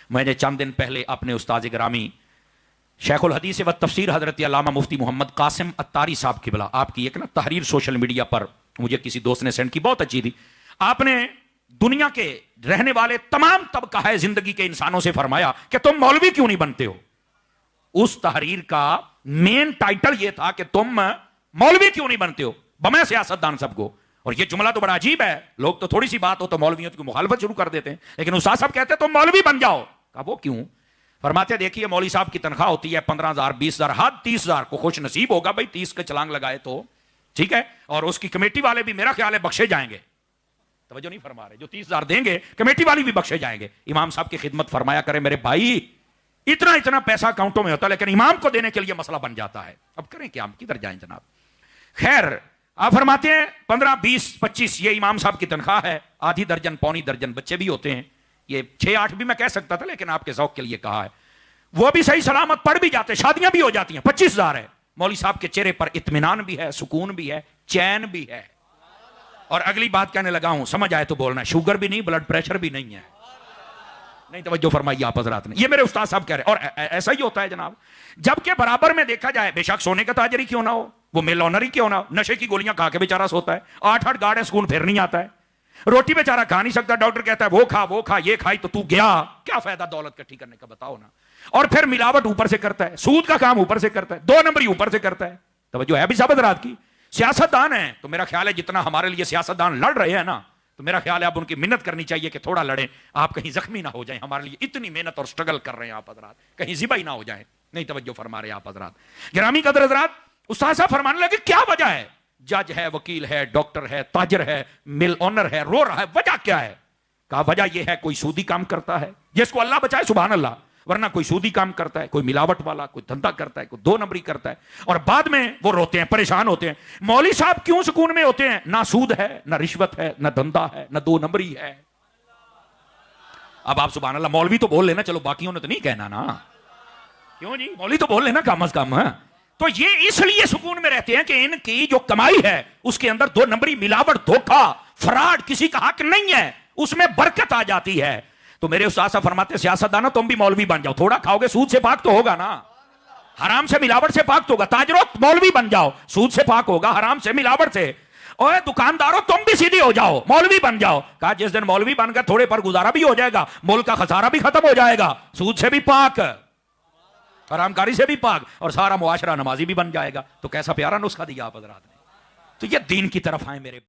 मैंने चंद दिन पहले अपने उस्ताद गिरामी शेखुल हदीस व तफसीर हजरत अल्लामा मुफ्ती मोहम्मद कासिम अत्तारी साहब किबला, आपकी एक ना तहरीर सोशल मीडिया पर मुझे किसी दोस्त ने सेंड की, बहुत अच्छी थी। आपने दुनिया के रहने वाले तमाम तबका है जिंदगी के इंसानों से फरमाया कि तुम मौलवी क्यों नहीं बनते हो। उस तहरीर का मेन टाइटल यह था कि तुम मौलवी क्यों नहीं बनते हो, बमै सियासतदान सबको। और यह जुमला तो बड़ा अजीब है, लोग तो थोड़ी सी बात हो तो मौलवियों की मुखालफत शुरू कर देते हैं, लेकिन उस्ताद साहब कहते हैं तुम मौलवी बन जाओ। कहा वो क्यों? फरमाते देखिए मौलवी साहब की तनख्वाह होती है 15,000 20,000 हद 30,000 को खुश नसीब होगा भाई 30 के चलांग लगाए तो ठीक है, और उसकी कमेटी वाले भी मेरा ख्याल है बख्शे जाएंगे। तवज्जो नहीं फरमा रहे, जो 30,000 देंगे कमेटी वाली भी बख्शे जाएंगे। इमाम साहब की खिदमत फरमाया करे मेरे भाई, इतना इतना पैसा अकाउंटों में होता है लेकिन इमाम को देने के लिए मसला बन जाता है। अब करें क्या, हम किधर जाएं जनाब। खैर आप फरमाते हैं 15 20 25 ये इमाम साहब की तनख्वाह है, आधी दर्जन पौनी दर्जन बच्चे भी होते हैं, ये 6-8 भी मैं कह सकता था लेकिन आपके ज़ौक़ के लिए कहा है, वो भी सही सलामत पढ़ भी जाते, शादियां भी हो जाती हैं। 25,000 है। मौलवी साहब के चेहरे पर इत्मीनान भी है, सुकून भी है, चैन भी है। और अगली बात कहने लगा हूं, समझ आए तो बोलना, शुगर भी नहीं ब्लड प्रेशर भी नहीं है। नहीं तवज्जो फरमाइए आप हज़रात ने, ये मेरे उस्ताद साहब कह रहे हैं। और ऐसा ही होता है जनाब, जबकि बराबर में देखा जाए बेशक सोने का ताजरी क्यों ना हो, वो मिल ऑनर ही क्यों ना हो, नशे की गोलियां खा के बेचारा सोता है, 8-8 गाड़े स्कूल फिर नहीं आता है, रोटी बेचारा खा नहीं सकता, डॉक्टर कहता है वो खा ये खाई तो तू गया, क्या फायदा दौलत इकट्ठी करने का बताओ ना। और फिर मिलावट ऊपर से करता है, सूद का काम ऊपर से करता है, 2 नंबरी ऊपर से करता है। तवज्जो है भी सब हज़रात की। सियासतदान है तो मेरा ख्याल है जितना हमारे लिए सियासतदान लड़ रहे हैं ना, तो मेरा ख्याल है आप उनकी मिन्नत करनी चाहिए कि थोड़ा लड़ें, आप कहीं जख्मी ना हो जाएं, हमारे लिए इतनी मेहनत और स्ट्रगल कर रहे हैं आप हज़रात, कहीं ज़िबाई ना हो जाएं। नहीं तवज्जो फरमा रहे आप हज़रात। गिरामी कदर हज़रात, उस्ताद साहब फरमाने लगे क्या वजह है, जज है, वकील है, डॉक्टर है, ताजर है, मिल ऑनर है, रो रहा है, वजह क्या है? कहा वजह यह है कोई सूदी काम करता है, जिसको अल्लाह बचाए सुभान अल्लाह, वरना कोई सूदी काम करता है, कोई मिलावट वाला, कोई धंधा करता है, कोई 2 नंबरी करता है, और बाद में वो रोते हैं, परेशान होते हैं। मौलवी साहब क्यों सुकून में होते हैं? ना सूद है, ना रिश्वत है, ना धंधा है, ना 2 नंबरी है। अब आप सुभान अल्लाह मौलवी तो बोल लेना, चलो बाकियों ने तो नहीं कहना ना, क्यों जी, मौलवी तो बोल लेना कम अज कम। तो ये इसलिए सुकून में रहते हैं कि इनकी जो कमाई है उसके अंदर 2 नंबरी, मिलावट, धोखा, फ्रॉड, किसी का हक नहीं है, उसमें बरकत आ जाती है। तो मेरे उस्ताद साहब फरमाते सियासतदानो तुम भी मौलवी बन जाओ, थोड़ा खाओगे सूद से पाक तो होगा ना, हराम से मिलावट से पाक तो होगा। ताजरो मौलवी बन जाओ, सूद से पाक होगा, हराम से मिलावट से। और दुकानदारों तुम भी सीधे हो जाओ, मौलवी बन जाओ। कहा जिस दिन मौलवी बन गए थोड़े पर गुजारा भी हो जाएगा, मुल्क का खसारा भी खत्म हो जाएगा, सूद से भी पाक, हरामकारी से भी पाक, और सारा मुआशरा नमाजी भी बन जाएगा। तो कैसा प्यारा नुस्खा दिया आप हज़रात ने। तो ये दीन की तरफ आए मेरे